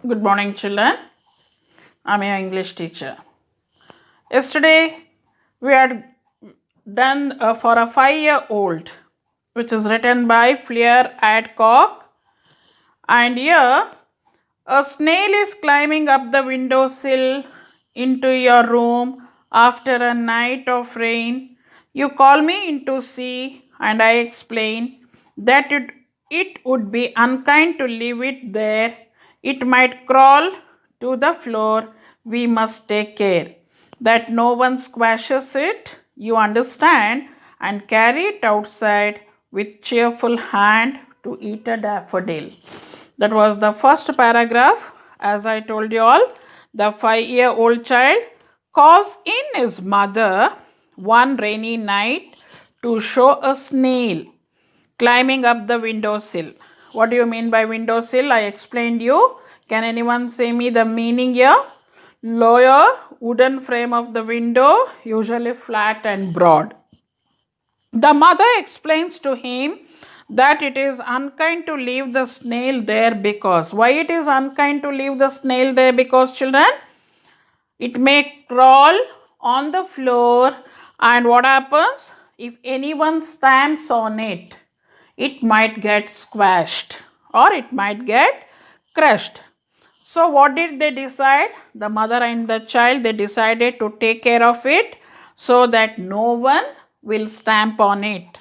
Good morning, children. I'm your English teacher. Yesterday, we had done for a 5-year-old, which is written by Fleer Adcock. And here, a snail is climbing up the windowsill into your room after a night of rain. You call me in to see, and I explain that it would be unkind to leave it there. It might crawl to the floor. We must take care that no one squashes it, you understand, and carry it outside with cheerful hand to eat a daffodil. That was the first paragraph. As I told you all, the 5-year-old child calls in his mother one rainy night to show a snail climbing up the windowsill. What do you mean by windowsill? I explained you. Can anyone say me the meaning here? Lower wooden frame of the window, usually flat and broad. The mother explains to him that it is unkind to leave the snail there because. Why it is unkind to leave the snail there? Because, children, it may crawl on the floor, and what happens? If anyone stamps on it, it might get squashed or it might get crushed. So what did they decide? The mother and the child, they decided to take care of it so that no one will stamp on it.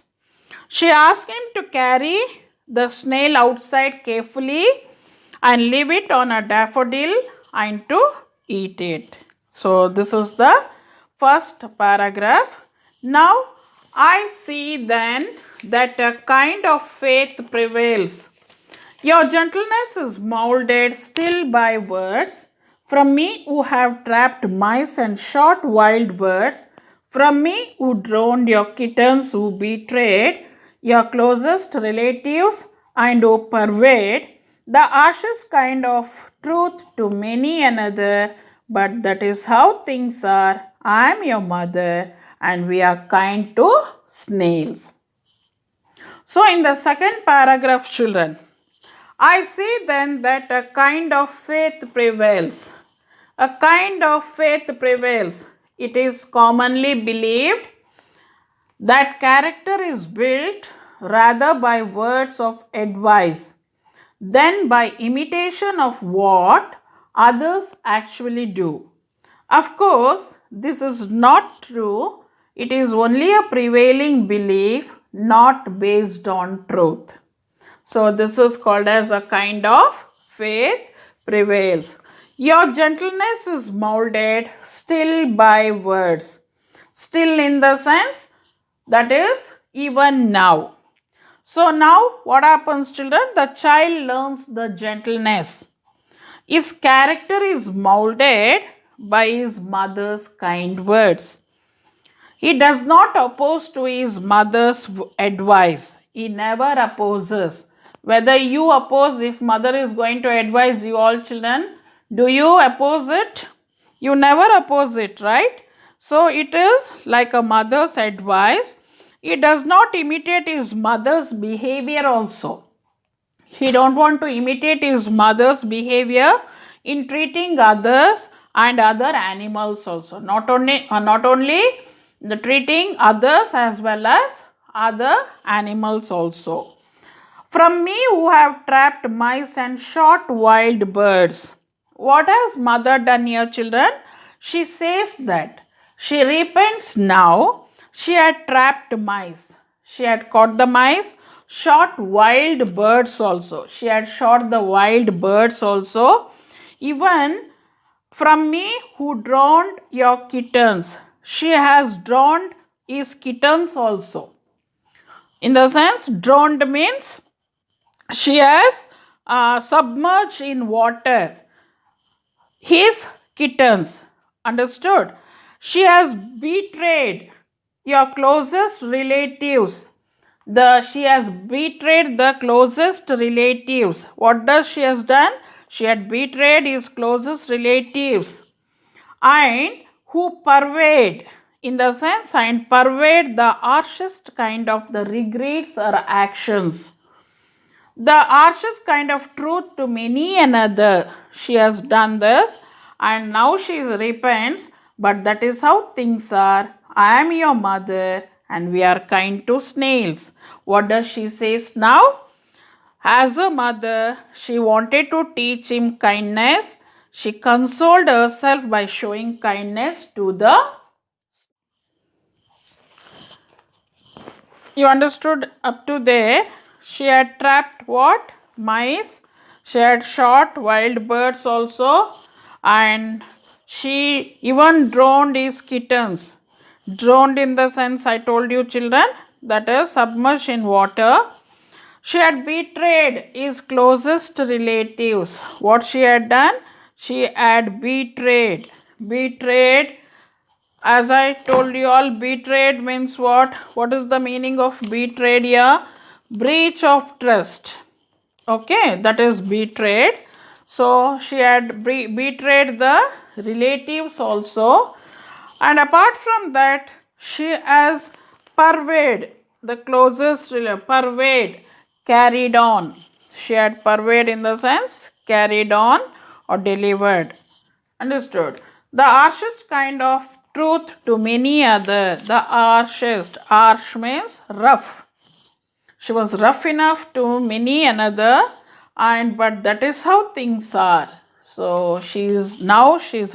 She asked him to carry the snail outside carefully and leave it on a daffodil and to eat it. So this is the first paragraph. Now I see then that a kind of faith prevails. Your gentleness is molded still by words. From me who have trapped mice and shot wild birds, from me who drowned your kittens, who betrayed your closest relatives and who pervade the harshest kind of truth to many another, but that is how things are. I am your mother and we are kind to snails. So in the second paragraph, children, I see then that a kind of faith prevails. A kind of faith prevails. It is commonly believed that character is built rather by words of advice than by imitation of what others actually do. Of course, this is not true. It is only a prevailing belief, not based on truth. So this is called as a kind of faith prevails. Your gentleness is molded still by words. Still in the sense that is even now. So now what happens, children? The child learns the gentleness. His character is molded by his mother's kind words. He does not oppose to his mother's advice. He never opposes. Whether you oppose, if mother is going to advise you all children, do you oppose it? You never oppose it, right? So it is like a mother's advice. He does not imitate his mother's behavior also. He don't want to imitate his mother's behavior in treating others and other animals also. Not only the treating others as well as other animals also. From me who have trapped mice and shot wild birds. What has mother done here, children? She says that she repents now. She had trapped mice. She had caught the mice, shot wild birds also. She had shot the wild birds also. Even from me who drowned your kittens. She has drowned his kittens also. In the sense, drowned means she has submerged in water his kittens. Understood? She has betrayed your closest relatives. She has betrayed the closest relatives. What does she has done? She had betrayed his closest relatives. And who pervade, in the sense, and pervade the harshest kind of the regrets or actions. The harshest kind of truth to many another. She has done this and now she repents, but that is how things are. I am your mother and we are kind to snails. What does she say now? As a mother, she wanted to teach him kindness. She consoled herself by showing kindness to the. You understood up to there? She had trapped what? Mice. She had shot wild birds also. And she even drowned his kittens. Drowned in the sense I told you, children, that is submerged in water. She had betrayed his closest relatives. What she had done? She had betrayed. Betrayed. As I told you all, betrayed means what? What is the meaning of betrayed here? Breach of trust. Okay, that is betrayed. So she had betrayed the relatives also. And apart from that, she has purveyed the closest purveyed, carried on. She had purveyed in the sense carried on or delivered. Understood? The harshest kind of truth to many other. The harshest. Harsh means rough. She was rough enough to many another, and but that is how things are. So she is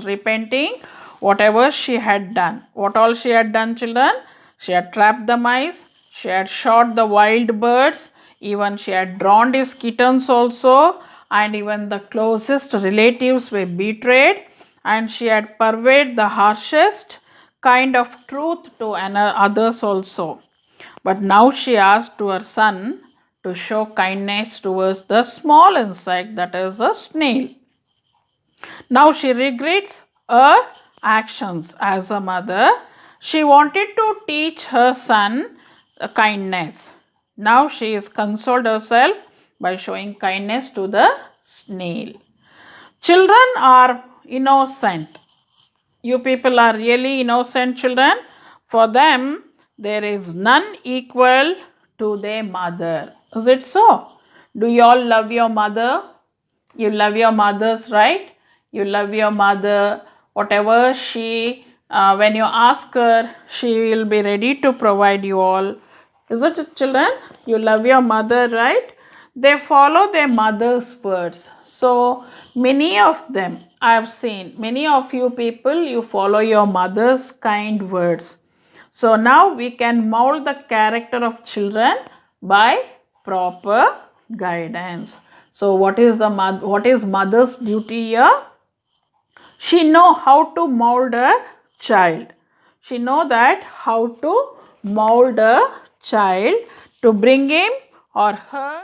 repenting whatever she had done. What all she had done, children? She had trapped the mice, she had shot the wild birds, even she had drowned his kittens also, and even the closest relatives were betrayed, and she had purveyed the harshest kind of truth to others also. But now she asked to her son to show kindness towards the small insect, that is a snail. Now she regrets her actions as a mother. She wanted to teach her son kindness. Now she is consoled herself by showing kindness to the snail. Children are innocent. You people are really innocent children. For them, there is none equal to their mother. Is it so? Do you all love your mother? You love your mothers, right? You love your mother. Whatever she, when you ask her, she will be ready to provide you all. Is it, children? You love your mother, right? They follow their mother's words. So, many of them, I have seen, many of you people, you follow your mother's kind words. So, now we can mold the character of children by proper guidance. So, what is mother's duty here? She know how to mold a child. She know that how to mold a child to bring him or her